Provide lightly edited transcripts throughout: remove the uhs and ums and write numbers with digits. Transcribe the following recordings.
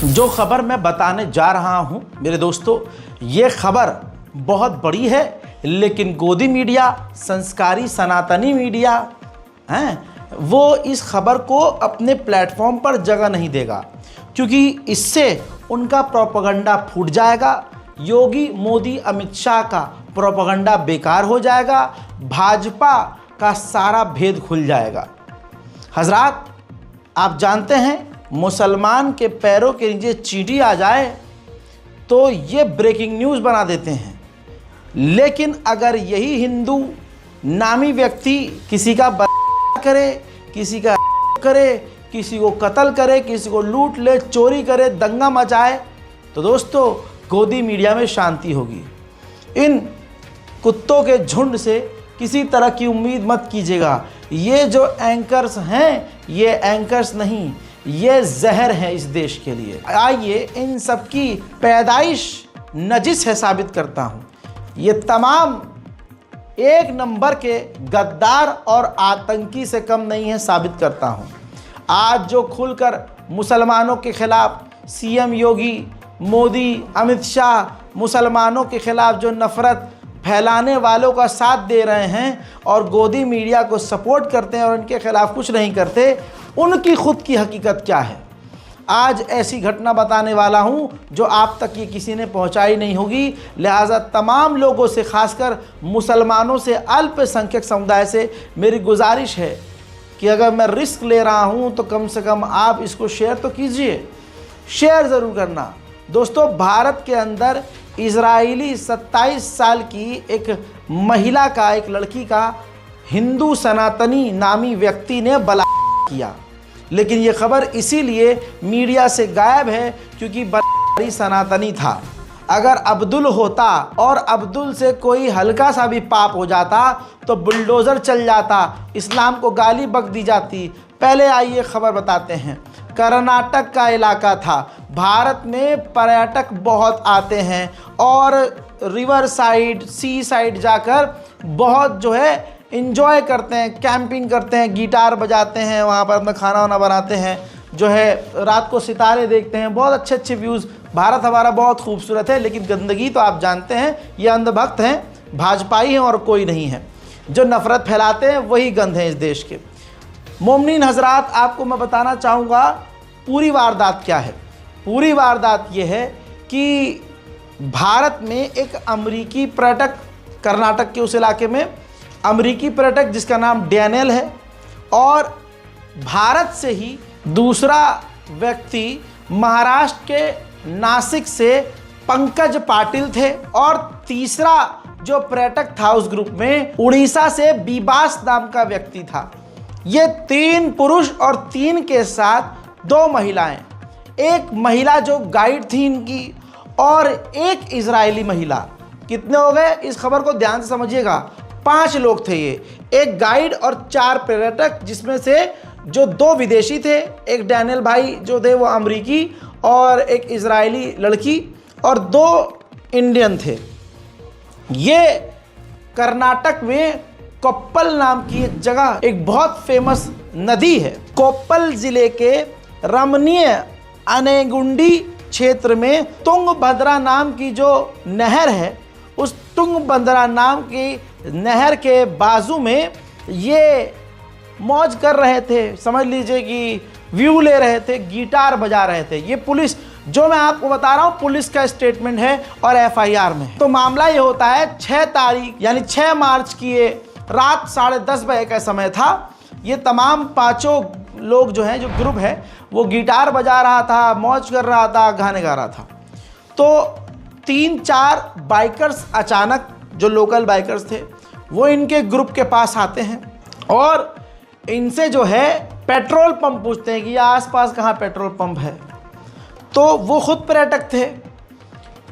जो खबर मैं बताने जा रहा हूं मेरे दोस्तों, ये खबर बहुत बड़ी है, लेकिन गोदी मीडिया, संस्कारी सनातनी मीडिया हैं, वो इस खबर को अपने प्लेटफॉर्म पर जगह नहीं देगा, क्योंकि इससे उनका प्रोपेगेंडा फूट जाएगा। योगी, मोदी, अमित शाह का प्रोपेगेंडा बेकार हो जाएगा, भाजपा का सारा भेद खुल जाएगा। हजरात, आप जानते हैं मुसलमान के पैरों के नीचे चींटी आ जाए तो ये ब्रेकिंग न्यूज़ बना देते हैं, लेकिन अगर यही हिंदू नामी व्यक्ति किसी का करे, किसी का करे, किसी को कत्ल करे, किसी को लूट ले, चोरी करे, दंगा मचाए, तो दोस्तों गोदी मीडिया में शांति होगी। इन कुत्तों के झुंड से किसी तरह की उम्मीद मत कीजिएगा। ये जो एंकर्स हैं, ये एंकर्स नहीं, ये जहर है इस देश के लिए। आइए इन सब की पैदाइश नजिस है साबित करता हूँ। ये तमाम एक नंबर के गद्दार और आतंकी से कम नहीं है साबित करता हूँ। आज जो खुलकर मुसलमानों के खिलाफ सीएम योगी, मोदी, अमित शाह मुसलमानों के खिलाफ जो नफरत फैलाने वालों का साथ दे रहे हैं और गोदी मीडिया को सपोर्ट करते हैं और इनके खिलाफ कुछ नहीं करते, उनकी खुद की हकीकत क्या है। आज ऐसी घटना बताने वाला हूं जो आप तक ये किसी ने पहुंचाई नहीं होगी। लिहाजा तमाम लोगों से, खासकर मुसलमानों से, अल्पसंख्यक समुदाय से मेरी गुजारिश है कि अगर मैं रिस्क ले रहा हूं तो कम से कम आप इसको शेयर तो कीजिए, शेयर ज़रूर करना। दोस्तों, भारत के अंदर इजरायली 27 साल की एक महिला का, एक लड़की का हिंदू सनातनी नामी व्यक्ति ने बलात्कार किया, लेकिन ये खबर इसीलिए मीडिया से गायब है क्योंकि बलात्कारी सनातनी था। अगर अब्दुल होता और अब्दुल से कोई हल्का सा भी पाप हो जाता तो बुलडोज़र चल जाता, इस्लाम को गाली बक दी जाती। पहले आइए खबर बताते हैं। कर्नाटक का इलाका था। भारत में पर्यटक बहुत आते हैं और रिवर साइड, सी साइड जाकर बहुत जो है इंजॉय करते हैं, कैंपिंग करते हैं, गिटार बजाते हैं, वहाँ पर अपना खाना वाना बनाते हैं, जो है रात को सितारे देखते हैं, बहुत अच्छे अच्छे व्यूज़। भारत हमारा बहुत खूबसूरत है, लेकिन गंदगी तो आप जानते हैं, ये अंधभक्त हैं, भाजपाई हैं और कोई नहीं है। जो नफ़रत फैलाते हैं वही गंध हैं इस देश के। मोमिनीन हजरात, आपको मैं बताना चाहूँगा पूरी वारदात क्या है। पूरी वारदात ये है कि भारत में एक अमरीकी पर्यटक, कर्नाटक के उस इलाके में अमरीकी पर्यटक जिसका नाम डैनियल है, और भारत से ही दूसरा व्यक्ति महाराष्ट्र के नासिक से पंकज पाटिल थे, और तीसरा जो पर्यटक था उस ग्रुप में उड़ीसा से बीबास नाम का व्यक्ति था। ये 3 पुरुष और 3 के साथ 2 महिलाएं, एक महिला जो गाइड थी इनकी और एक इजरायली महिला। कितने हो गए इस खबर को ध्यान से समझिएगा। 5 लोग थे ये, एक गाइड और 4 पर्यटक, जिसमें से जो 2 विदेशी थे, एक डैनियल भाई जो थे वो अमरीकी, और एक इजरायली लड़की, और 2 इंडियन थे। ये कर्नाटक में कोप्पल नाम की एक जगह, एक बहुत फेमस नदी है। कोप्पल जिले के रमणीय अनेगुंडी क्षेत्र में तुंगभद्रा नाम की जो नहर है, उस तुंगभद्रा नाम की नहर के बाजू में ये मौज कर रहे थे। समझ लीजिए कि व्यू ले रहे थे, गिटार बजा रहे थे। ये पुलिस, जो मैं आपको बता रहा हूँ, पुलिस का स्टेटमेंट है और FIR में है। तो मामला ये होता है 6 तारीख यानी 6 मार्च की ये रात 10:30 बजे का समय था। ये तमाम 5 लोग जो हैं, जो ग्रुप है, वो गिटार बजा रहा था, मौज कर रहा था, गाने गा रहा था। तो 3-4 बाइकर्स अचानक, जो लोकल बाइकर्स थे, वो इनके ग्रुप के पास आते हैं और इनसे जो है पेट्रोल पंप पूछते हैं कि आसपास कहाँ पेट्रोल पंप है। तो वो खुद पर्यटक थे।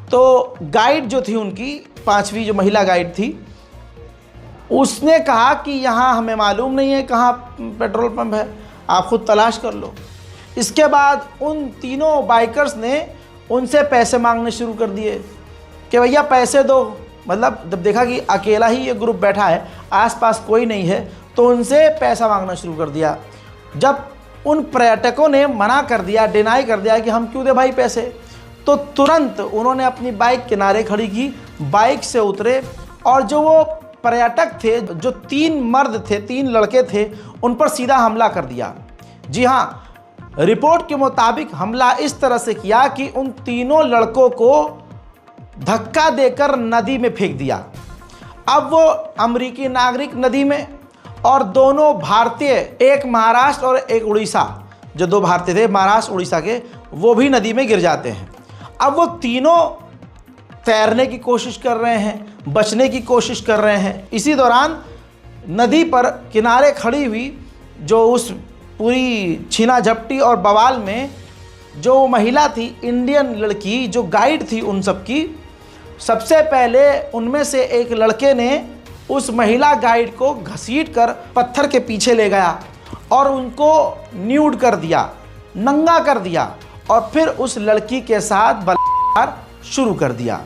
तो गाइड जो थी उनकी, 5वीं जो महिला गाइड थी, उसने कहा कि यहाँ हमें मालूम नहीं है कहाँ पेट्रोल पंप है, आप खुद तलाश कर लो। इसके बाद उन तीनों बाइकर्स ने उनसे पैसे मांगने शुरू कर दिए कि भैया पैसे दो। मतलब जब देखा कि अकेला ही ये ग्रुप बैठा है, आसपास कोई नहीं है, तो उनसे पैसा मांगना शुरू कर दिया। जब उन पर्यटकों ने मना कर दिया, डिनाई कर दिया कि हम क्यों दे भाई पैसे। तो तुरंत उन्होंने अपनी बाइक किनारे खड़ी की, बाइक से उतरे और जो वो पर्यटक थे, जो 3 मर्द थे, 3 लड़के थे, उन पर सीधा हमला कर दिया। जी हाँ, रिपोर्ट के मुताबिक हमला इस तरह से किया कि उन तीनों लड़कों को धक्का देकर नदी में फेंक दिया। अब वो अमेरिकी नागरिक नदी में और दोनों भारतीय, एक महाराष्ट्र और एक उड़ीसा, जो 2 भारतीय थे महाराष्ट्र उड़ीसा के, वो भी नदी में गिर जाते हैं। अब वो तीनों तैरने की कोशिश कर रहे हैं, बचने की कोशिश कर रहे हैं। इसी दौरान नदी पर किनारे खड़ी हुई जो उस पूरी छीना झपटी और बवाल में जो महिला थी, इंडियन लड़की जो गाइड थी उन सब की, सबसे पहले उनमें से एक लड़के ने उस महिला गाइड को घसीट कर पत्थर के पीछे ले गया और उनको न्यूड कर दिया, नंगा कर दिया और फिर उस लड़की के साथ बलात्कार शुरू कर दिया।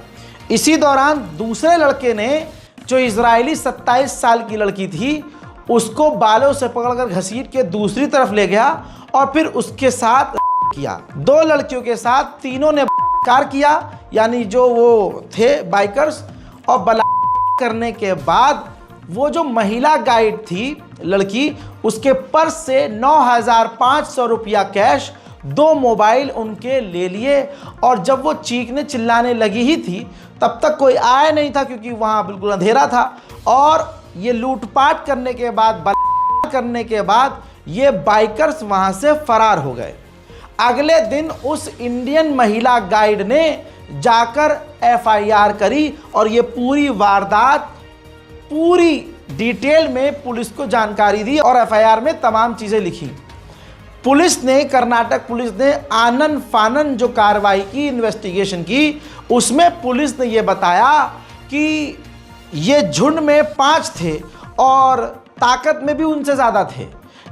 इसी दौरान दूसरे लड़के ने, जो इजरायली 27 साल की लड़की थी, उसको बालों से पकड़कर घसीट के दूसरी तरफ ले गया और फिर उसके साथ किया। 2 लड़कियों के साथ तीनों ने बलात्कार किया, यानी जो वो थे बाइकर्स। और बलात्कार करने के बाद वो जो महिला गाइड थी लड़की, उसके पर्स से 9,500 रुपया कैश, 2 मोबाइल उनके ले लिए। और जब वो चीखने चिल्लाने लगी ही थी तब तक कोई आया नहीं था, क्योंकि वहाँ बिल्कुल अंधेरा था। और ये लूटपाट करने के बाद, बलात्कार करने के बाद ये बाइकर्स वहाँ से फरार हो गए। अगले दिन उस इंडियन महिला गाइड ने जाकर FIR करी और ये पूरी वारदात पूरी डिटेल में पुलिस को जानकारी दी और FIR में तमाम चीज़ें लिखी। पुलिस ने, कर्नाटक पुलिस ने आनन फानन जो कार्रवाई की, इन्वेस्टिगेशन की, उसमें पुलिस ने ये बताया कि ये झुंड में 5 थे और ताकत में भी उनसे ज़्यादा थे,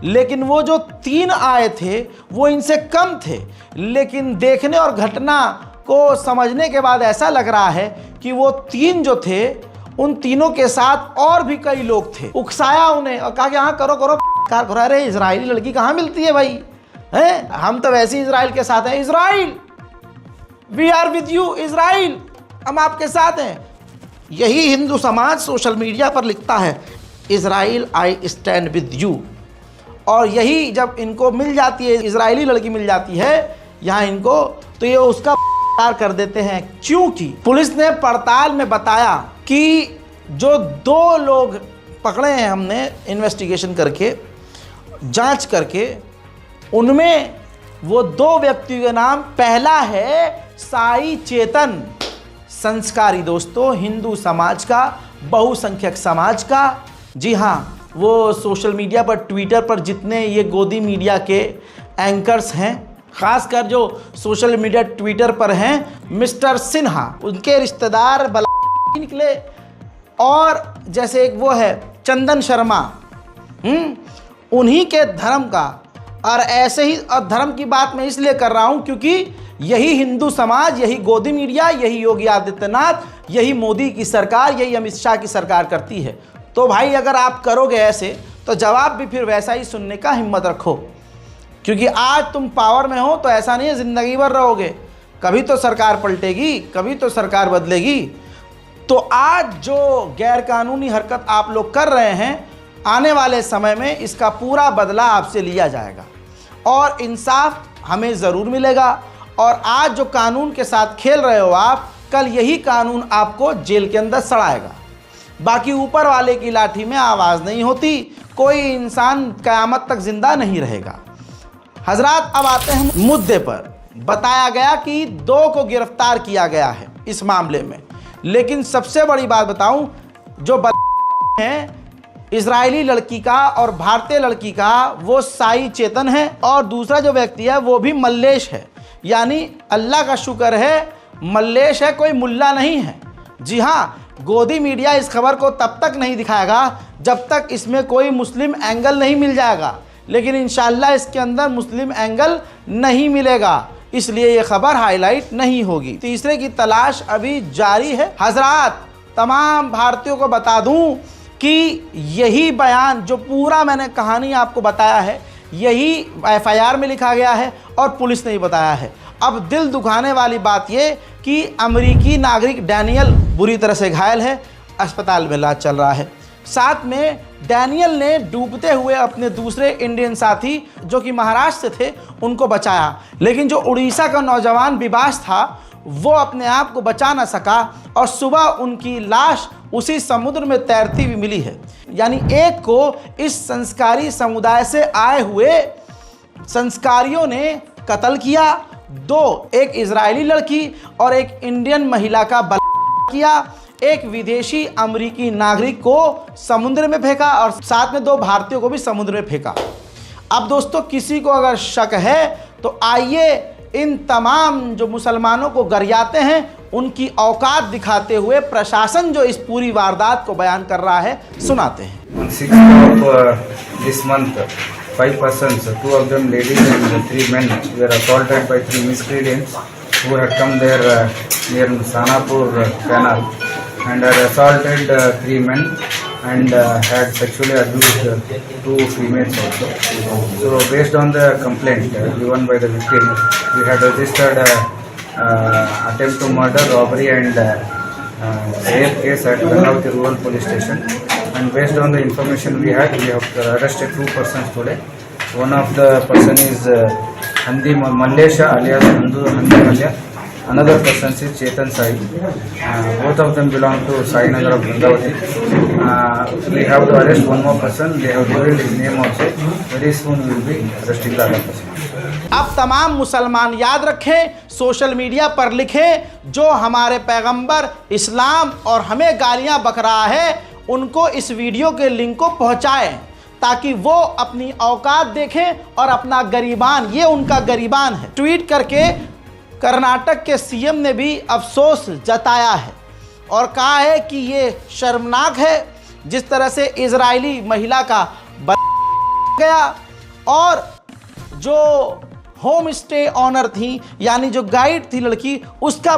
लेकिन वो जो 3 आए थे वो इनसे कम थे। लेकिन देखने और घटना को समझने के बाद ऐसा लग रहा है कि वो 3 जो थे, उन तीनों के साथ और भी कई लोग थे। उकसाया उन्हें और कहा कि हाँ करो करो कार करो। अरे इजरायली लड़की कहाँ मिलती है भाई, हैं? हम तो वैसे ही इजराइल के साथ हैं। Israel, we are with you Israel, हम आपके साथ हैं। यही हिंदू समाज सोशल मीडिया पर लिखता है, Israel I stand with you. और यही जब इनको मिल जाती है, इजरायली लड़की मिल जाती है यहाँ इनको, तो ये उसका कर देते हैं। क्योंकि पुलिस ने पड़ताल में बताया कि जो 2 लोग पकड़े हैं हमने इन्वेस्टिगेशन करके, जांच करके, उनमें वो 2 व्यक्तियों के नाम, पहला है साई चेतन, संस्कारी दोस्तों, हिंदू समाज का, बहुसंख्यक समाज का। जी हाँ, वो सोशल मीडिया पर, ट्विटर पर जितने ये गोदी मीडिया के एंकर्स हैं, खासकर जो सोशल मीडिया ट्विटर पर हैं, मिस्टर सिन्हा, उनके रिश्तेदार निकले। और जैसे एक वो है चंदन शर्मा, उन्हीं के धर्म का। और ऐसे ही, और धर्म की बात मैं इसलिए कर रहा हूं क्योंकि यही हिंदू समाज, यही गोदी मीडिया, यही योगी आदित्यनाथ, यही मोदी की सरकार, यही अमित शाह की सरकार करती है। तो भाई अगर आप करोगे ऐसे, तो जवाब भी फिर वैसा ही सुनने का हिम्मत रखो। क्योंकि आज तुम पावर में हो तो ऐसा नहीं है ज़िंदगी भर रहोगे, कभी तो सरकार पलटेगी, कभी तो सरकार बदलेगी। तो आज जो गैरकानूनी हरकत आप लोग कर रहे हैं, आने वाले समय में इसका पूरा बदला आपसे लिया जाएगा और इंसाफ हमें ज़रूर मिलेगा। और आज जो कानून के साथ खेल रहे हो आप, कल यही कानून आपको जेल के अंदर सड़ाएगा। बाकी ऊपर वाले की लाठी में आवाज़ नहीं होती, कोई इंसान क़यामत तक ज़िंदा नहीं रहेगा। हजरात, अब आते हैं मुद्दे पर। बताया गया कि 2 को गिरफ्तार किया गया है इस मामले में, लेकिन सबसे बड़ी बात बताऊं, जो है इजरायली लड़की का और भारतीय लड़की का, वो साई चेतन है और दूसरा जो व्यक्ति है वो भी मल्लेश है। यानी अल्लाह का शुक्र है मल्लेश है, कोई मुल्ला नहीं है। जी हाँ, गोदी मीडिया इस खबर को तब तक नहीं दिखाएगा जब तक इसमें कोई मुस्लिम एंगल नहीं मिल जाएगा, लेकिन इंशाअल्लाह इसके अंदर मुस्लिम एंगल नहीं मिलेगा, इसलिए ये खबर हाईलाइट नहीं होगी। तीसरे की तलाश अभी जारी है। हजरात, तमाम भारतीयों को बता दूं कि यही बयान, जो पूरा मैंने कहानी आपको बताया है, यही एफआईआर में लिखा गया है और पुलिस ने ही बताया है। अब दिल दुखाने वाली बात ये कि अमेरिकी नागरिक डैनियल बुरी तरह से घायल है, अस्पताल में इलाज चल रहा है। साथ में डैनियल ने डूबते हुए अपने दूसरे इंडियन साथी जो कि महाराष्ट्र से थे उनको बचाया, लेकिन जो उड़ीसा का नौजवान विबास था वो अपने आप को बचा ना सका और सुबह उनकी लाश उसी समुद्र में तैरती हुई मिली है। यानी एक को इस संस्कारी समुदाय से आए हुए संस्कारियों ने कत्ल किया, दो एक इजरायली लड़की और एक इंडियन महिला का बलात्कार किया, एक विदेशी अमेरिकी नागरिक को समुद्र में फेंका और साथ में 2 भारतीयों को भी समुद्र में फेंका। अब दोस्तों किसी को अगर शक है तो आइए इन तमाम जो मुसलमानों को गरियाते हैं उनकी औकात दिखाते हुए प्रशासन जो इस पूरी वारदात को बयान कर रहा है सुनाते हैं। On 6th of this month, 5 persons, 2 of them ladies and 3 men, were assaulted by 3 miscreants who had come there near Sanapur canal and had assaulted 3 men and had sexually abused 2 females also. So based on the complaint given by the victim, we had registered attempt to murder, robbery and rape case at Gangavati Rural Police Station. And based on the information we had, we have arrested 2 persons today. One of the person is Handi Mallesha alias Handi Malya. Another person is Chetan Sai. Both of them belong to Sai Nagar of Gangavati. We have to arrest one more person. They have revealed his name also. Very soon we will be arresting the other person. अब तमाम मुसलमान याद रखें, social media पर लिखें जो हमारे पैगंबर इस्लाम और हमें गालियां बक रहा है उनको इस वीडियो के लिंक को पहुंचाएं ताकि वो अपनी औकात देखें और अपना गरीबान, ये उनका गरीबान है। ट्वीट करके कर्नाटक के सीएम ने भी अफसोस जताया है और कहा है कि ये शर्मनाक है जिस तरह से इजरायली महिला का गया और जो होम स्टे ऑनर थी यानी जो गाइड थी लड़की उसका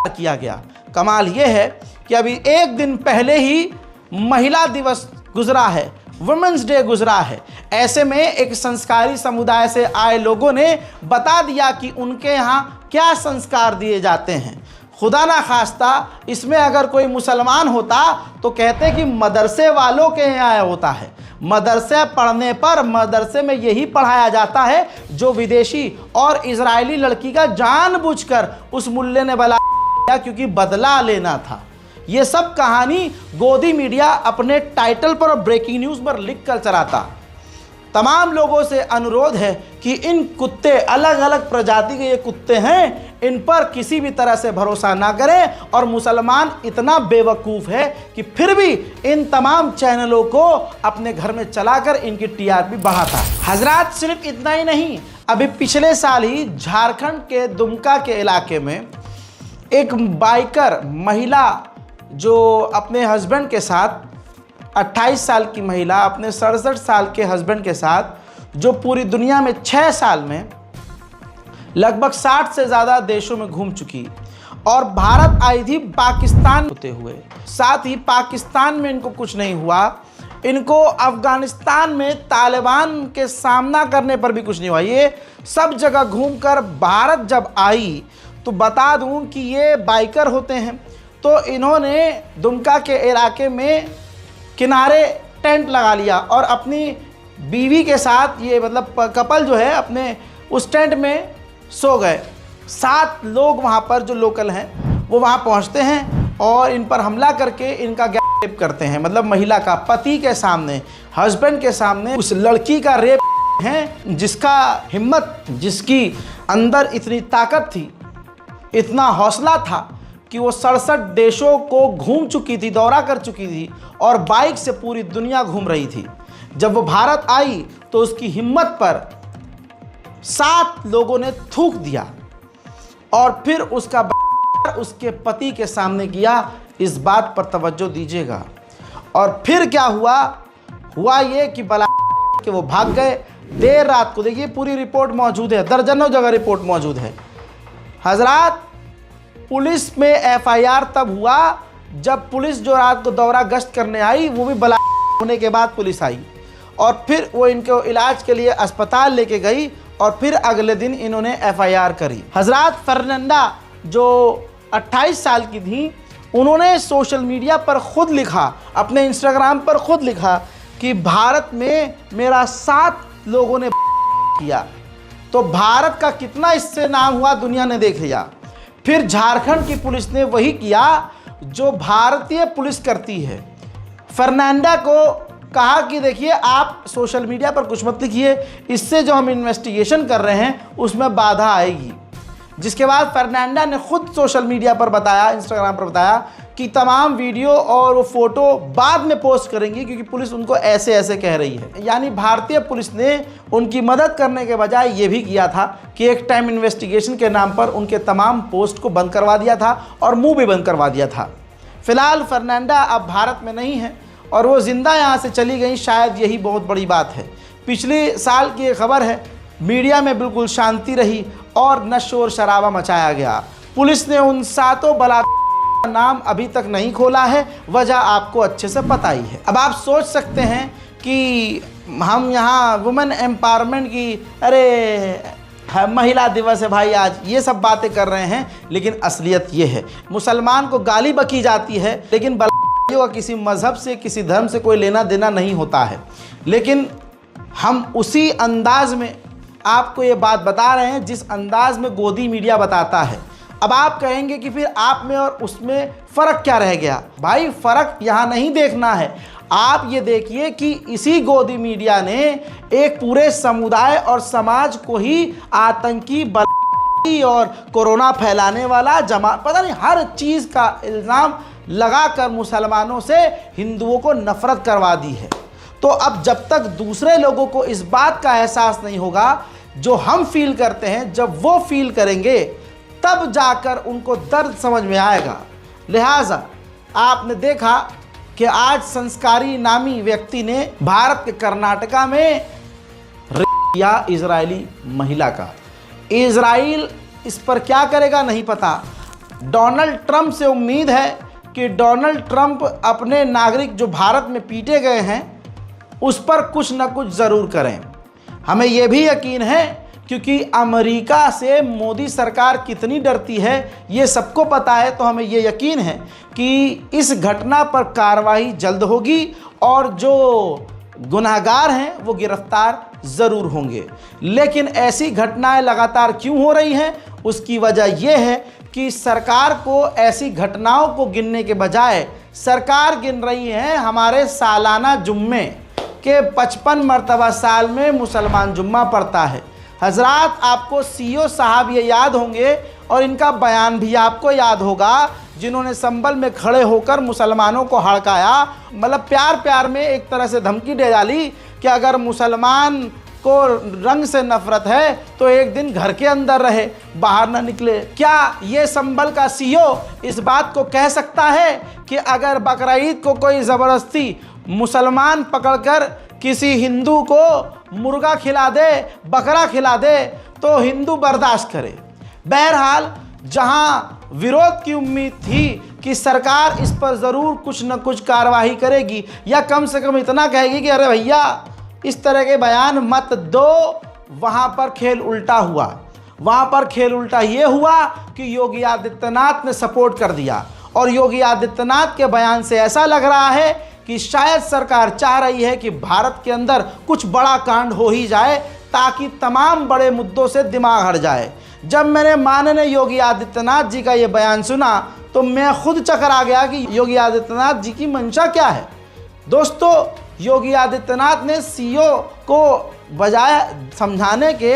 किया गया। कमाल ये है कि अभी एक दिन पहले ही महिला दिवस गुजरा है, वुमेन्स डे गुजरा है। ऐसे में एक संस्कारी समुदाय से आए लोगों ने बता दिया कि उनके यहाँ क्या संस्कार दिए जाते हैं। खुदा ना खास्ता इसमें अगर कोई मुसलमान होता तो कहते कि मदरसे वालों के यहाँ आया होता है। मदरसे पढ़ने पर मदरसे में यही पढ़ाया जाता है जो विदेशी और इजरायली लड़की का जानबूझकर उस मुल्ले ने बुलाया क्योंकि बदला लेना था। ये सब कहानी गोदी मीडिया अपने टाइटल पर और ब्रेकिंग न्यूज़ पर लिख कर चलाता। तमाम लोगों से अनुरोध है कि इन कुत्ते, अलग अलग प्रजाति के ये कुत्ते हैं, इन पर किसी भी तरह से भरोसा ना करें। और मुसलमान इतना बेवकूफ़ है कि फिर भी इन तमाम चैनलों को अपने घर में चलाकर इनकी टीआरपी बढ़ाता है। हजरात सिर्फ इतना ही नहीं, अभी पिछले साल ही झारखंड के दुमका के इलाके में एक बाइकर महिला जो अपने हस्बैंड के साथ 28 साल की महिला अपने 67 साल के हस्बैंड के साथ जो पूरी दुनिया में 6 साल में लगभग 60 से ज़्यादा देशों में घूम चुकी और भारत आई थी पाकिस्तान होते हुए। साथ ही पाकिस्तान में इनको कुछ नहीं हुआ, इनको अफ़गानिस्तान में तालिबान के सामना करने पर भी कुछ नहीं हुआ। ये सब जगह घूमकर भारत जब आई तो बता दूं कि ये बाइकर होते हैं। तो इन्होंने दुमका के इलाके में किनारे टेंट लगा लिया और अपनी बीवी के साथ ये मतलब कपल जो है अपने उस टेंट में सो गए। 7 लोग वहाँ पर जो लोकल हैं वो वहाँ पहुँचते हैं और इन पर हमला करके इनका रेप करते हैं। मतलब महिला का पति के सामने, हस्बैंड के सामने उस लड़की का रेप है जिसका हिम्मत, जिसकी अंदर इतनी ताकत थी, इतना हौसला था कि वो 67 देशों को घूम चुकी थी, दौरा कर चुकी थी और बाइक से पूरी दुनिया घूम रही थी। जब वो भारत आई तो उसकी हिम्मत पर 7 लोगों ने थूक दिया और फिर उसका उसके पति के सामने किया। इस बात पर तवज्जो दीजिएगा। और फिर क्या हुआ ये कि बला के वो भाग गए। देर रात को, देखिए पूरी रिपोर्ट मौजूद है, दर्जनों जगह रिपोर्ट मौजूद है। हजरात, पुलिस में एफआईआर तब हुआ जब पुलिस जो रात को दौरा गश्त करने आई वो भी बला होने के बाद पुलिस आई और फिर वो इनको इलाज के लिए अस्पताल लेके गई और फिर अगले दिन इन्होंने FIR करी। हजरत फर्नांडा जो 28 साल की थी, उन्होंने सोशल मीडिया पर खुद लिखा, अपने इंस्टाग्राम पर खुद लिखा कि भारत में मेरा 7 लोगों ने किया। तो भारत का कितना इससे नाम हुआ दुनिया ने देख लिया। फिर झारखंड की पुलिस ने वही किया जो भारतीय पुलिस करती है। फर्नांडा को कहा कि देखिए आप सोशल मीडिया पर कुछ मत लिखिए, इससे जो हम इन्वेस्टिगेशन कर रहे हैं उसमें बाधा आएगी। जिसके बाद फर्नांडा ने खुद सोशल मीडिया पर बताया, इंस्टाग्राम पर बताया कि तमाम वीडियो और वो फ़ोटो बाद में पोस्ट करेंगी क्योंकि पुलिस उनको ऐसे ऐसे कह रही है। यानी भारतीय पुलिस ने उनकी मदद करने के बजाय ये भी किया था कि एक टाइम इन्वेस्टिगेशन के नाम पर उनके तमाम पोस्ट को बंद करवा दिया था और मुंह भी बंद करवा दिया था। फ़िलहाल फर्नांडा अब भारत में नहीं है और वो ज़िंदा यहाँ से चली गई, शायद यही बहुत बड़ी बात है। पिछले साल की एक खबर है, मीडिया में बिल्कुल शांति रही और न शोर शराबा मचाया गया। पुलिस ने उन 7 बलात्कार का नाम अभी तक नहीं खोला है, वजह आपको अच्छे से पता ही है। अब आप सोच सकते हैं कि हम यहाँ वुमेन एम्पावरमेंट की, अरे महिला दिवस है भाई आज, ये सब बातें कर रहे हैं, लेकिन असलियत ये है मुसलमान को गाली बकी जाती है, लेकिन का किसी मज़हब से किसी धर्म से कोई लेना देना नहीं होता है। लेकिन हम उसी अंदाज में आपको ये बात बता रहे हैं जिस अंदाज में गोदी मीडिया बताता है। अब आप कहेंगे कि फिर आप में और उसमें फ़र्क क्या रह गया? भाई फ़र्क यहाँ नहीं देखना है, आप ये देखिए कि इसी गोदी मीडिया ने एक पूरे समुदाय और समाज को ही आतंकी और कोरोना फैलाने वाला पता नहीं हर चीज़ का इल्ज़ाम लगाकर मुसलमानों से हिंदुओं को नफरत करवा दी है। तो अब जब तक दूसरे लोगों को इस बात का एहसास नहीं होगा जो हम फील करते हैं, जब वो फील करेंगे तब जाकर उनको दर्द समझ में आएगा। लिहाजा आपने देखा कि आज संस्कारी नामी व्यक्ति ने भारत के कर्नाटका में या इजरायली महिला का, इजराइल इस पर क्या करेगा नहीं पता। डोनाल्ड ट्रंप से उम्मीद है कि डोनाल्ड ट्रंप अपने नागरिक जो भारत में पीटे गए हैं उस पर कुछ न कुछ ज़रूर करें। हमें यह भी यकीन है क्योंकि अमेरिका से मोदी सरकार कितनी डरती है ये सबको पता है, तो हमें ये यकीन है कि इस घटना पर कार्रवाई जल्द होगी और जो गुनहगार हैं वो गिरफ्तार ज़रूर होंगे। लेकिन ऐसी घटनाएं लगातार क्यों हो रही हैं? उसकी वजह यह है कि सरकार को ऐसी घटनाओं को गिनने के बजाय सरकार गिन रही है हमारे सालाना जुम्मे के 55 मरतबा साल में मुसलमान जुम्मा पड़ता है। हजरात आपको CEO साहब ये याद होंगे और इनका बयान भी आपको याद होगा, जिन्होंने संभल में खड़े होकर मुसलमानों को हड़काया, मतलब प्यार प्यार में एक तरह से धमकी दे डाली कि अगर मुसलमान को रंग से नफरत है तो एक दिन घर के अंदर रहे, बाहर ना निकले। क्या ये संभल का CEO इस बात को कह सकता है कि अगर बकरीद को कोई ज़बरदस्ती मुसलमान पकड़कर किसी हिंदू को मुर्गा खिला दे, बकरा खिला दे तो हिंदू बर्दाश्त करे? बहरहाल जहां विरोध की उम्मीद थी कि सरकार इस पर ज़रूर कुछ न कुछ कार्रवाई करेगी या कम से कम इतना कहेगी कि अरे भैया इस तरह के बयान मत दो, वहाँ पर खेल उल्टा हुआ। वहाँ पर खेल उल्टा ये हुआ कि योगी आदित्यनाथ ने सपोर्ट कर दिया और योगी आदित्यनाथ के बयान से ऐसा लग रहा है कि शायद सरकार चाह रही है कि भारत के अंदर कुछ बड़ा कांड हो ही जाए ताकि तमाम बड़े मुद्दों से दिमाग हट जाए। जब मैंने माननीय योगी आदित्यनाथ जी का ये बयान सुना तो मैं खुद चकरा गया कि योगी आदित्यनाथ जी की मंशा क्या है। दोस्तों, योगी आदित्यनाथ ने CEO को बजाय समझाने के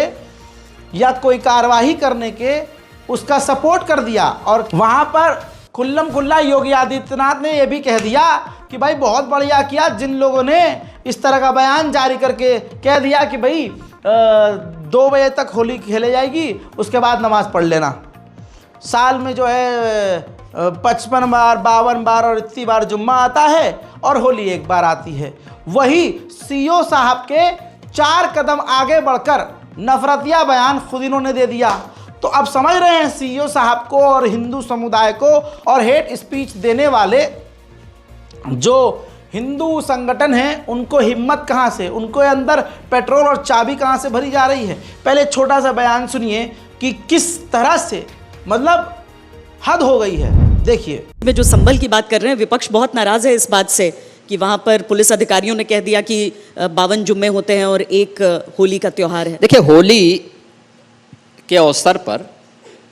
या कोई कार्रवाई करने के उसका सपोर्ट कर दिया और वहाँ पर खुल्लम खुल्ला योगी आदित्यनाथ ने यह भी कह दिया कि भाई बहुत बढ़िया किया जिन लोगों ने इस तरह का बयान जारी करके कह दिया कि भाई 2 बजे तक होली खेले जाएगी, उसके बाद नमाज़ पढ़ लेना। साल में जो है 55 बार 52 बार और इतनी बार जुम्मा आता है और होली एक बार आती है। वही CEO साहब के 4 कदम आगे बढ़कर नफरतिया बयान खुद इन्होंने दे दिया। तो अब समझ रहे हैं CEO साहब को और हिंदू समुदाय को और हेट स्पीच देने वाले जो हिंदू संगठन हैं उनको हिम्मत कहाँ से, उनको अंदर पेट्रोल और चाबी कहाँ से भरी जा रही है। पहले छोटा सा बयान सुनिए कि किस तरह से मतलब हद हो गई है। देखिए, में जो संभल की बात कर रहे हैं, विपक्ष बहुत नाराज है इस बात से कि वहां पर पुलिस अधिकारियों ने कह दिया कि 52 जुम्मे होते हैं और एक होली का त्यौहार है। देखिए, होली के अवसर पर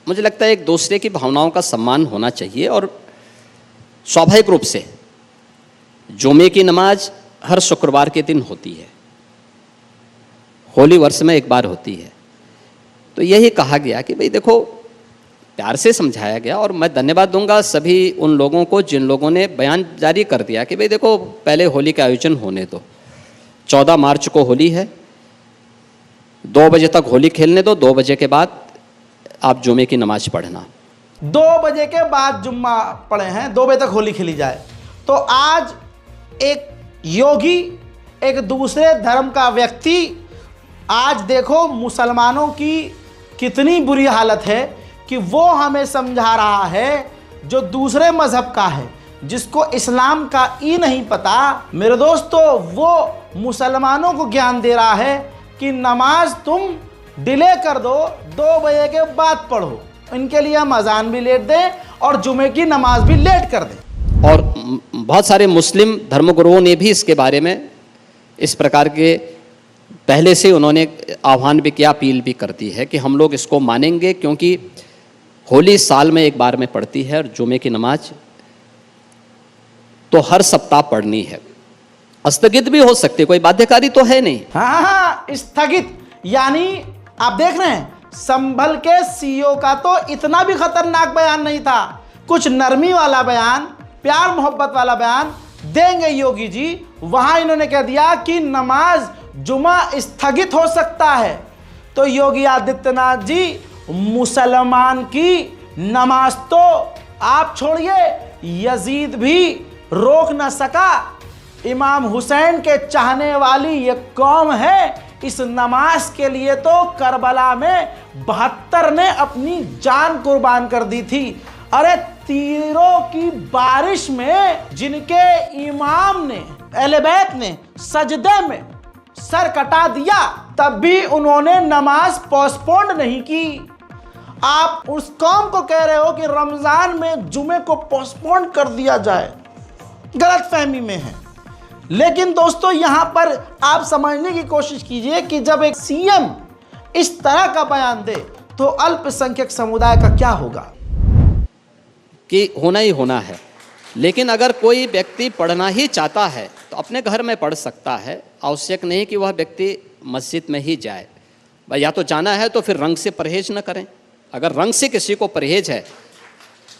मुझे लगता है एक दूसरे की भावनाओं का सम्मान होना चाहिए और स्वाभाविक रूप से जुमे की नमाज हर शुक्रवार के दिन होती है, होली वर्ष में एक बार होती है। तो यही कहा गया कि भाई देखो, प्यार से समझाया गया और मैं धन्यवाद दूंगा सभी उन लोगों को जिन लोगों ने बयान जारी कर दिया कि भाई देखो, पहले होली का आयोजन होने दो, 14 मार्च को होली है, 2 बजे तक होली खेलने दो, 2 बजे के बाद आप जुमे की नमाज पढ़ना। 2 बजे के बाद जुम्मा पढ़े हैं, 2 बजे तक होली खेली जाए। तो आज एक योगी, एक दूसरे धर्म का व्यक्ति, आज देखो मुसलमानों की कितनी बुरी हालत है कि वो हमें समझा रहा है, जो दूसरे मजहब का है, जिसको इस्लाम का ही नहीं पता, मेरे दोस्तों, वो मुसलमानों को ज्ञान दे रहा है कि नमाज तुम डिले कर दो, 2 बजे के बाद पढ़ो। इनके लिए हम अजान भी लेट दें और जुमे की नमाज भी लेट कर दें। और बहुत सारे मुस्लिम धर्मगुरुओं ने भी इसके बारे में इस प्रकार के पहले से उन्होंने आह्वान भी किया, अपील भी कर दी है कि हम लोग इसको मानेंगे, क्योंकि होली साल में एक बार में पड़ती है और जुमे की नमाज तो हर सप्ताह पढ़नी है। स्थगित भी हो सकती है, कोई बाध्यकारी तो है नहीं। हाँ, स्थगित, यानी आप देख रहे हैं संभल के सीईओ का तो इतना भी खतरनाक बयान नहीं था, कुछ नरमी वाला बयान, प्यार मोहब्बत वाला बयान देंगे योगी जी। वहां इन्होंने कह दिया कि नमाज जुमा स्थगित हो सकता है। तो योगी आदित्यनाथ जी, मुसलमान की नमाज तो आप छोड़िए, यजीद भी रोक न सका। इमाम हुसैन के चाहने वाली ये कौम है, इस नमाज के लिए तो करबला में 72 ने अपनी जान कुर्बान कर दी थी। अरे तीरों की बारिश में जिनके इमाम ने, अहले बैत ने सजदे में सर कटा दिया, तब भी उन्होंने नमाज पोस्टपोन्ड नहीं की। आप उस कौम को कह रहे हो कि रमजान में जुमे को पोस्टपोन्ड कर दिया जाए, गलतफहमी में है। लेकिन दोस्तों, यहां पर आप समझने की कोशिश कीजिए कि जब एक सीएम इस तरह का बयान दे तो अल्पसंख्यक समुदाय का क्या होगा। कि होना ही होना है, लेकिन अगर कोई व्यक्ति पढ़ना ही चाहता है तो अपने घर में पढ़ सकता है, आवश्यक नहीं कि वह व्यक्ति मस्जिद में ही जाए। भाई, या तो जाना है तो फिर रंग से परहेज न करें। अगर रंग से किसी को परहेज है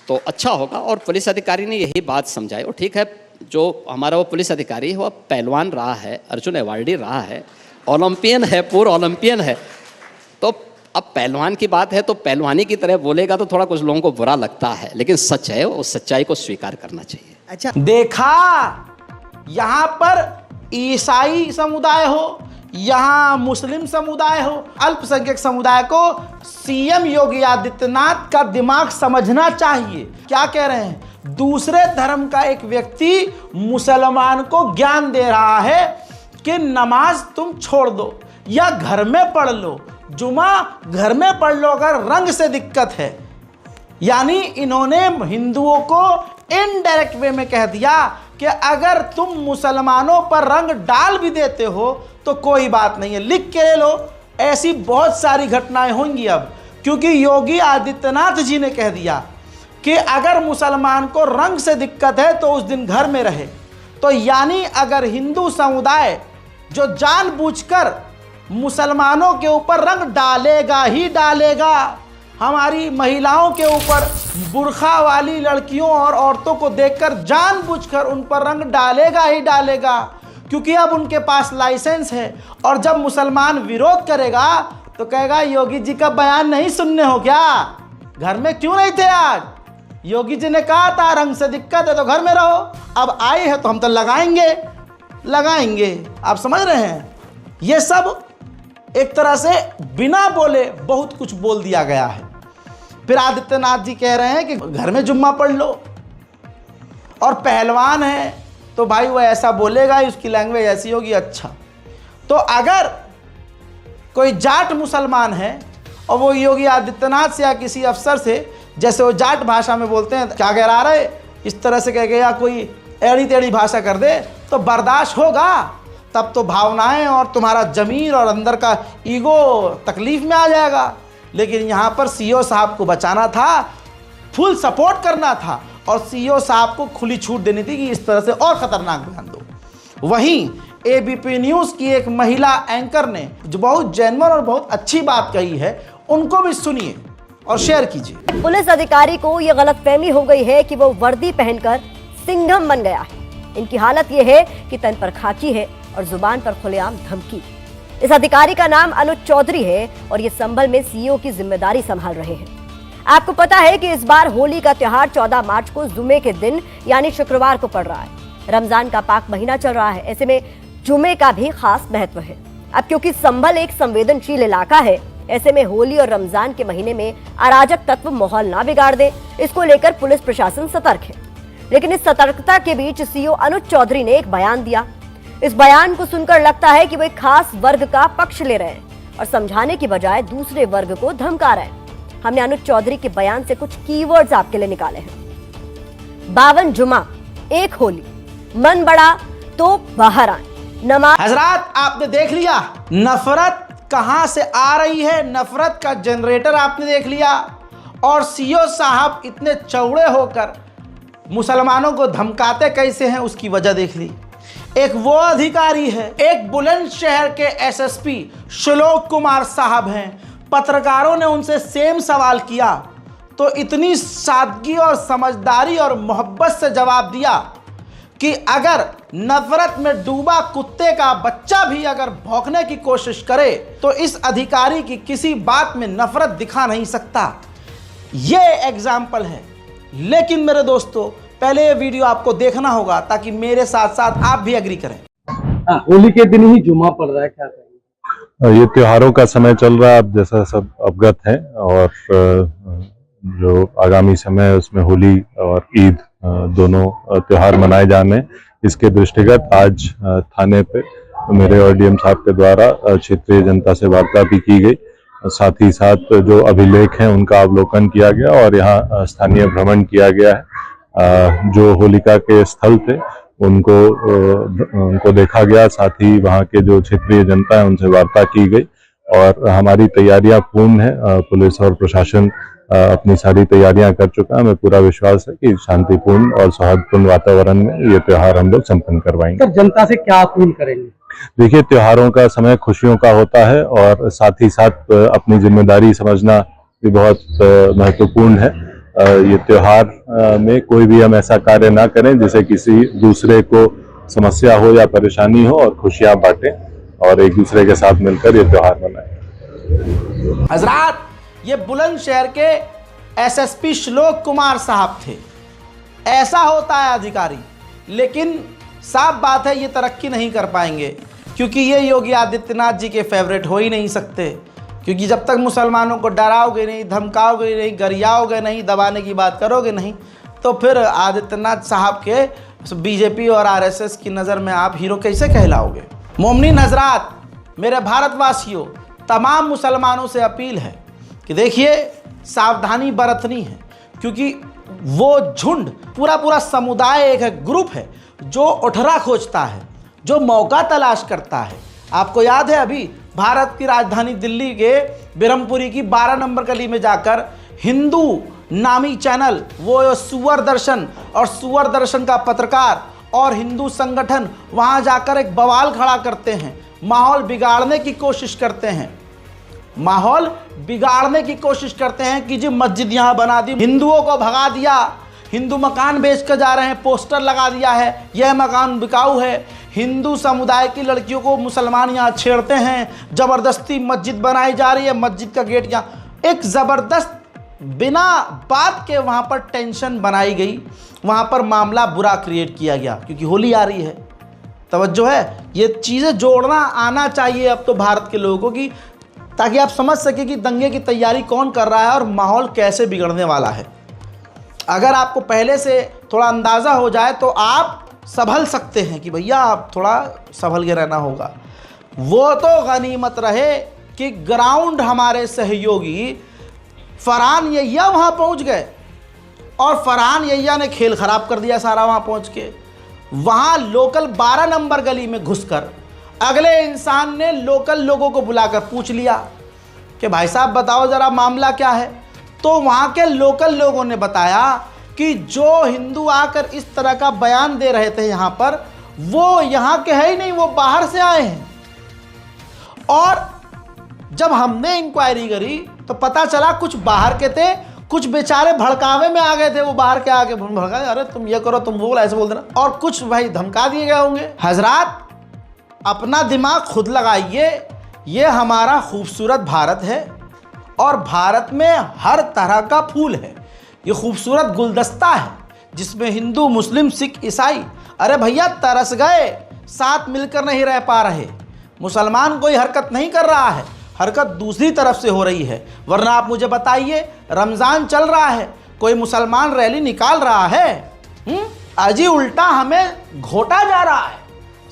तो अच्छा होगा। और पुलिस अधिकारी ने यही बात समझाई। और ठीक है, जो हमारा वो पुलिस अधिकारी है वह पहलवान रहा है, अर्जुन अवार्डी रहा है, ओलंपियन है, पूर्व ओलंपियन है। तो अब पहलवान की बात है तो पहलवानी की तरह बोलेगा तो थोड़ा कुछ लोगों को बुरा लगता है, लेकिन सच है, उस सच्चाई को स्वीकार करना चाहिए। अच्छा, देखा, यहां पर ईसाई समुदाय हो, यहां मुस्लिम समुदाय हो, अल्पसंख्यक समुदाय को सीएम योगी आदित्यनाथ का दिमाग समझना चाहिए। क्या कह रहे हैं? दूसरे धर्म का एक व्यक्ति मुसलमान को ज्ञान दे रहा है कि नमाज तुम छोड़ दो या घर में पढ़ लो, जुमा घर में पढ़ लो अगर रंग से दिक्कत है। यानी इन्होंने हिंदुओं को इनडायरेक्ट वे में कह दिया कि अगर तुम मुसलमानों पर रंग डाल भी देते हो तो कोई बात नहीं है, लिख के ले लो। ऐसी बहुत सारी घटनाएं होंगी अब, क्योंकि योगी आदित्यनाथ जी ने कह दिया कि अगर मुसलमान को रंग से दिक्कत है तो उस दिन घर में रहे। तो यानी अगर हिंदू समुदाय जो जानबूझकर मुसलमानों के ऊपर रंग डालेगा ही डालेगा, हमारी महिलाओं के ऊपर बुर्खा वाली लड़कियों और औरतों को देखकर जानबूझकर उन पर रंग डालेगा ही डालेगा, क्योंकि अब उनके पास लाइसेंस है। और जब मुसलमान विरोध करेगा तो कहेगा योगी जी का बयान नहीं सुनने हो क्या, घर में क्यों नहीं थे आज? योगी जी ने कहा था रंग से दिक्कत है तो घर में रहो, अब आए हैं तो हम तो लगाएंगे। आप समझ रहे हैं? ये सब एक तरह से बिना बोले बहुत कुछ बोल दिया गया है। फिर आदित्यनाथ जी कह रहे हैं कि घर में जुम्मा पढ़ लो, और पहलवान है तो भाई वो ऐसा बोलेगा ही, उसकी लैंग्वेज ऐसी होगी। अच्छा, तो अगर कोई जाट मुसलमान है और वो योगी आदित्यनाथ से या किसी अफसर से, जैसे वो जाट भाषा में बोलते हैं, क्या कह रहा है, इस तरह से कह के या कोई एड़ी टेढ़ी भाषा कर दे तो बर्दाश्त होगा? तब तो भावनाएं और तुम्हारा जमीर और अंदर का ईगो तकलीफ में आ जाएगा। लेकिन यहाँ पर सीईओ साहब को बचाना था, फुल सपोर्ट करना था और सीईओ साहब को खुली छूट देनी थी कि इस तरह से और खतरनाक बयान दो। वहीं एबीपी न्यूज़ की एक महिला एंकर ने जो बहुत जेन्युइन और बहुत अच्छी बात कही है, उनको भी सुनिए और शेयर कीजिए। पुलिस अधिकारी को यह गलतफहमी हो गई है कि वो वर्दी पहनकर सिंघम बन गया है। इनकी हालत यह है कि तन पर खाकी है और जुबान पर खुलेआम धमकी। इस अधिकारी का नाम अनुज चौधरी है और ये संभल में सीईओ की जिम्मेदारी संभाल रहे हैं। आपको पता है कि इस बार होली का त्योहार 14 मार्च को जुमे के दिन यानी शुक्रवार को पड़ रहा है। रमजान का पाक महीना चल रहा है, ऐसे में जुमे का भी खास महत्व है। अब क्योंकि संभल एक संवेदनशील इलाका है, ऐसे में होली और रमजान के महीने में अराजक तत्व माहौल ना बिगाड़ दे, इसको लेकर पुलिस प्रशासन सतर्क है। लेकिन इस सतर्कता के बीच सीईओ अनुज चौधरी ने एक बयान दिया। इस बयान को सुनकर लगता है कि वो एक खास वर्ग का पक्ष ले रहे हैं और समझाने की बजाय दूसरे वर्ग को धमका रहे हैं। हमने अनुज चौधरी के बयान से कुछ कीवर्ड्स आपके लिए निकाले हैं। 52 जुमा, एक होली, मन बड़ा तो बाहर आए, नमाज। हजरात, आपने देख लिया नफरत कहां से आ रही है, नफरत का जनरेटर आपने देख लिया। और सीईओ साहब इतने चौड़े होकर मुसलमानों को धमकाते कैसे हैं, उसकी वजह देख ली। एक वो अधिकारी है, एक बुलंदशहर के एसएसपी श्लोक कुमार साहब हैं। पत्रकारों ने उनसे सेम सवाल किया तो इतनी सादगी और समझदारी और मोहब्बत से जवाब दिया कि अगर नफरत में डूबा कुत्ते का बच्चा भी अगर भौंकने की कोशिश करे तो इस अधिकारी की किसी बात में नफरत दिखा नहीं सकता। ये एग्जाम्पल है। लेकिन मेरे दोस्तों, पहले ये वीडियो आपको देखना होगा ताकि मेरे साथ साथ आप भी एग्री करें। होली के दिन ही जुमा पड़ रहा है, क्या कहेंगे? ये त्योहारों का समय चल रहा है, आप जैसा सब अवगत हैं, और जो आगामी समय है उसमें होली और ईद दोनों त्योहार मनाए जाने, इसके दृष्टिगत आज थाने पे मेरे ODM साहब के द्वारा क्षेत्रीय जनता से वार्ता भी की गई। साथ ही साथ जो अभिलेख हैं उनका अवलोकन किया गया और यहाँ स्थानीय भ्रमण किया गया है। जो होलिका के स्थल थे उनको देखा गया, साथ ही वहाँ के जो क्षेत्रीय जनता है उनसे वार्ता की गई और हमारी तैयारियां पूर्ण है। पुलिस और प्रशासन अपनी सारी तैयारियां कर चुका है। हमें पूरा विश्वास है कि शांतिपूर्ण और सौहार्दपूर्ण वातावरण में ये त्योहार हम लोग संपन्न करवाएंगे। सर, जनता से क्या अपील करेंगे? देखिए, त्योहारों का समय खुशियों का होता है और साथ ही साथ अपनी जिम्मेदारी समझना भी बहुत महत्वपूर्ण है। ये त्योहार में कोई भी हम ऐसा कार्य ना करें जिसे किसी दूसरे को समस्या हो या परेशानी हो, और खुशियां बांटें और एक दूसरे के साथ मिलकर ये त्योहार मनाएं। हजरात, ये बुलंदशहर के एसएसपी श्लोक कुमार साहब थे। ऐसा होता है अधिकारी। लेकिन साफ बात है, ये तरक्की नहीं कर पाएंगे क्योंकि ये योगी आदित्यनाथ जी के फेवरेट हो ही नहीं सकते। क्योंकि जब तक मुसलमानों को डराओगे नहीं, धमकाओगे नहीं, गरियाओगे नहीं, दबाने की बात करोगे नहीं, तो फिर आदित्यनाथ साहब के बीजेपी और आरएसएस की नज़र में आप हीरो कैसे कहलाओगे। मोमिनीन हजरात, मेरे भारतवासियों, तमाम मुसलमानों से अपील है कि देखिए, सावधानी बरतनी है क्योंकि वो झुंड, पूरा समुदाय एक है, ग्रुप है जो उठरा खोजता है, जो मौका तलाश करता है। आपको याद है, अभी भारत की राजधानी दिल्ली के बिरमपुरी की 12 नंबर गली में जाकर हिंदू नामी चैनल, वो सुअर दर्शन और सुअर दर्शन का पत्रकार और हिंदू संगठन वहां जाकर एक बवाल खड़ा करते हैं, माहौल बिगाड़ने की कोशिश करते हैं। माहौल बिगाड़ने की कोशिश करते हैं कि जी मस्जिद यहाँ बना दी, हिंदुओं को भगा दिया, हिंदू मकान बेच कर जा रहे हैं, पोस्टर लगा दिया है, यह मकान बिकाऊ है, हिंदू समुदाय की लड़कियों को मुसलमान यहाँ छेड़ते हैं, ज़बरदस्ती मस्जिद बनाई जा रही है, मस्जिद का गेट यहाँ, एक ज़बरदस्त बिना बात के वहाँ पर टेंशन बनाई गई, वहाँ पर मामला बुरा क्रिएट किया गया क्योंकि होली आ रही है। तवज्जो है, ये चीज़ें जोड़ना आना चाहिए अब तो भारत के लोगों की, ताकि आप समझ सकें कि दंगे की तैयारी कौन कर रहा है और माहौल कैसे बिगड़ने वाला है। अगर आपको पहले से थोड़ा अंदाज़ा हो जाए तो आप संभल सकते हैं कि भैया आप थोड़ा संभल के रहना होगा। वो तो गनीमत रहे कि ग्राउंड हमारे सहयोगी फरहान यहिया वहाँ पहुँच गए और फरहान यहिया ने खेल ख़राब कर दिया सारा। वहाँ पहुँच के वहाँ लोकल 12 नंबर गली में घुसकर अगले इंसान ने लोकल लोगों को बुलाकर पूछ लिया कि भाई साहब बताओ ज़रा मामला क्या है। तो वहाँ के लोकल लोगों ने बताया कि जो हिंदू आकर इस तरह का बयान दे रहे थे यहाँ पर, वो यहाँ के है ही नहीं, वो बाहर से आए हैं। और जब हमने इंक्वायरी करी तो पता चला कुछ बाहर के थे, कुछ बेचारे भड़कावे में आ गए थे। वो बाहर के आके भड़का, अरे तुम ये करो, तुम वो बोला, ऐसे बोल देना। और कुछ भाई धमका दिए गए होंगे। हजरात, अपना दिमाग खुद लगाइए। ये हमारा खूबसूरत भारत है और भारत में हर तरह का फूल है। ये खूबसूरत गुलदस्ता है जिसमें हिंदू, मुस्लिम, सिख, ईसाई, अरे भैया तरस गए, साथ मिलकर नहीं रह पा रहे। मुसलमान कोई हरकत नहीं कर रहा है, हरकत दूसरी तरफ से हो रही है। वरना आप मुझे बताइए, रमज़ान चल रहा है, कोई मुसलमान रैली निकाल रहा है? अजी उल्टा हमें घोटा जा रहा है।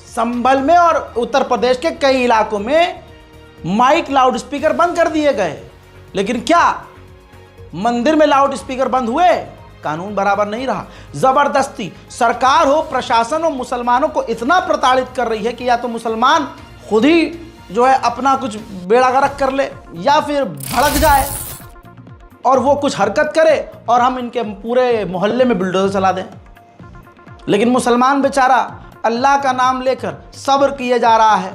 संभल में और उत्तर प्रदेश के कई इलाकों में माइक लाउड स्पीकर बंद कर दिए गए। लेकिन क्या मंदिर में लाउड स्पीकर बंद हुए? कानून बराबर नहीं रहा। ज़बरदस्ती सरकार हो, प्रशासन हो, मुसलमानों को इतना प्रताड़ित कर रही है कि या तो मुसलमान खुद ही जो है अपना कुछ बेड़ा गर्क कर ले या फिर भड़क जाए और वो कुछ हरकत करे और हम इनके पूरे मोहल्ले में बुलडोजर चला दें। लेकिन मुसलमान बेचारा अल्लाह का नाम लेकर सब्र किए जा रहा है।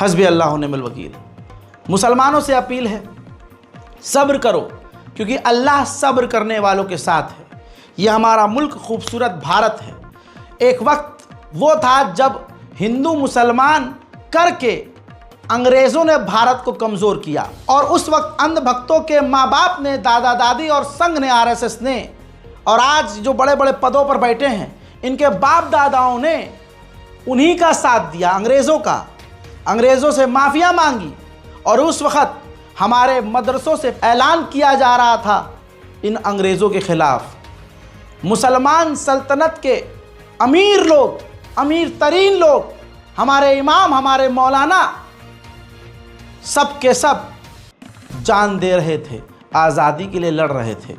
हस्बी अल्लाह व निअमल वकील। मुसलमानों से अपील है, सब्र करो, क्योंकि अल्लाह सब्र करने वालों के साथ है। यह हमारा मुल्क खूबसूरत भारत है। एक वक्त वो था जब हिंदू मुसलमान करके अंग्रेज़ों ने भारत को कमज़ोर किया और उस वक्त अंधभक्तों के माँ बाप ने, दादा दादी और संघ ने, आरएसएस ने, और आज जो बड़े बड़े पदों पर बैठे हैं, इनके बाप दादाओं ने उन्हीं का साथ दिया, अंग्रेज़ों का। अंग्रेज़ों से माफ़िया मांगी और उस वक़्त हमारे मदरसों से ऐलान किया जा रहा था इन अंग्रेज़ों के ख़िलाफ़। मुसलमान सल्तनत के अमीर लोग, अमीर तरीन लोग, हमारे इमाम, हमारे मौलाना, सब के सब जान दे रहे थे, आज़ादी के लिए लड़ रहे थे।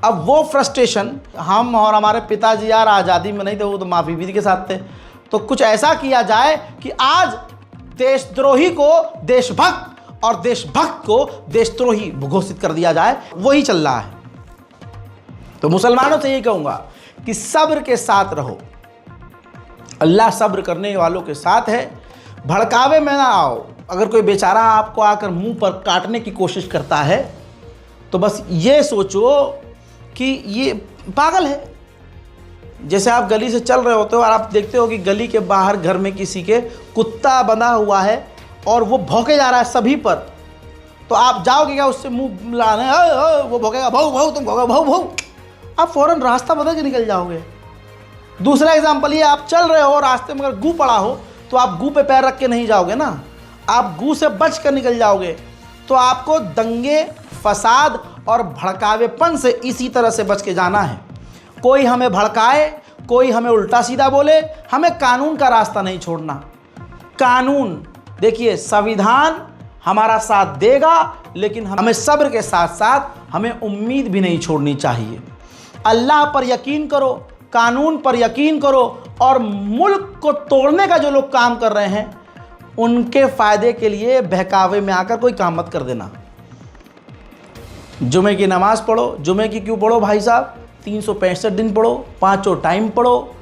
अब वो फ्रस्ट्रेशन, हम और हमारे पिताजी यार आज़ादी में नहीं थे, वो तो माफी के साथ थे। तो कुछ ऐसा किया जाए कि आज देशद्रोही को देशभक्त और देशभक्त को देशद्रोही घोषित कर दिया जाए, वही चल रहा है। तो मुसलमानों से यही कहूँगा कि सब्र के साथ रहो। अल्लाह सब्र करने वालों के साथ है। भड़कावे में ना आओ। अगर कोई बेचारा आपको आकर मुंह पर काटने की कोशिश करता है तो बस ये सोचो कि ये पागल है। जैसे आप गली से चल रहे होते हो और आप देखते हो कि गली के बाहर घर में किसी के कुत्ता बंधा हुआ है और वो भौंके जा रहा है सभी पर, तो आप जाओगे क्या उससे मुंह लाने? वो भौंकेगा, भाऊ भाऊ, तुम भौंको, भाऊ भाऊ, आप फ़ौरन रास्ता बदल के निकल जाओगे। दूसरा एग्जाम्पल ये, आप चल रहे हो, रास्ते में अगर गू पड़ा हो तो आप गू पे पैर रख के नहीं जाओगे ना, आप गू से बच कर निकल जाओगे। तो आपको दंगे, फसाद और भड़कावेपन से इसी तरह से बच के जाना है। कोई हमें भड़काए, कोई हमें उल्टा सीधा बोले, हमें कानून का रास्ता नहीं छोड़ना। कानून, देखिए, संविधान हमारा साथ देगा, लेकिन हमें सब्र के साथ साथ हमें उम्मीद भी नहीं छोड़नी चाहिए। अल्लाह पर यकीन करो, कानून पर यकीन करो, और मुल्क को तोड़ने का जो लोग काम कर रहे हैं उनके फ़ायदे के लिए बहकावे में आकर कोई काम मत कर देना। जुमे की नमाज़ पढ़ो। जुमे की क्यों पढ़ो भाई साहब? 365 दिन पढ़ो, 5 टाइम पढ़ो,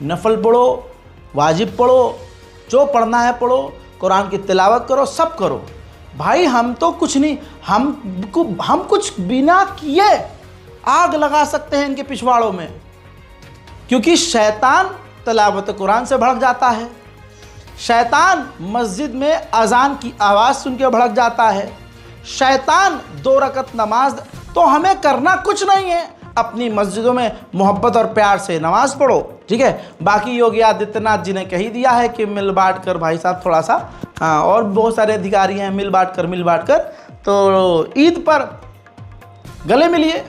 नफल पढ़ो, वाजिब पढ़ो, जो पढ़ना है पढ़ो, कुरान की तिलावत करो, सब करो। भाई हम तो कुछ नहीं, हम कुछ बिना किए आग लगा सकते हैं इनके पिछवाड़ों में, क्योंकि शैतान तिलावत कुरान से भड़क जाता है, शैतान मस्जिद में अजान की आवाज़ सुन के भड़क जाता है, शैतान 2 रकत नमाज। तो हमें करना कुछ नहीं है, अपनी मस्जिदों में मोहब्बत और प्यार से नमाज पढ़ो, ठीक है। बाकी योगी आदित्यनाथ जी ने कही दिया है कि मिल बांट कर भाई साहब थोड़ा सा, हाँ, और बहुत सारे अधिकारी हैं, मिल बांट कर। तो ईद पर गले मिलिए।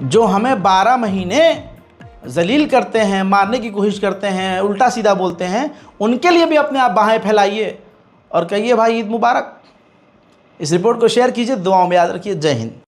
जो हमें 12 महीने जलील करते हैं, मारने की कोशिश करते हैं, उल्टा सीधा बोलते हैं, उनके लिए भी अपने आप बाहें फैलाइए और कहिए भाई ईद मुबारक। इस रिपोर्ट को शेयर कीजिए, दुआओं में याद रखिए। जय हिंद।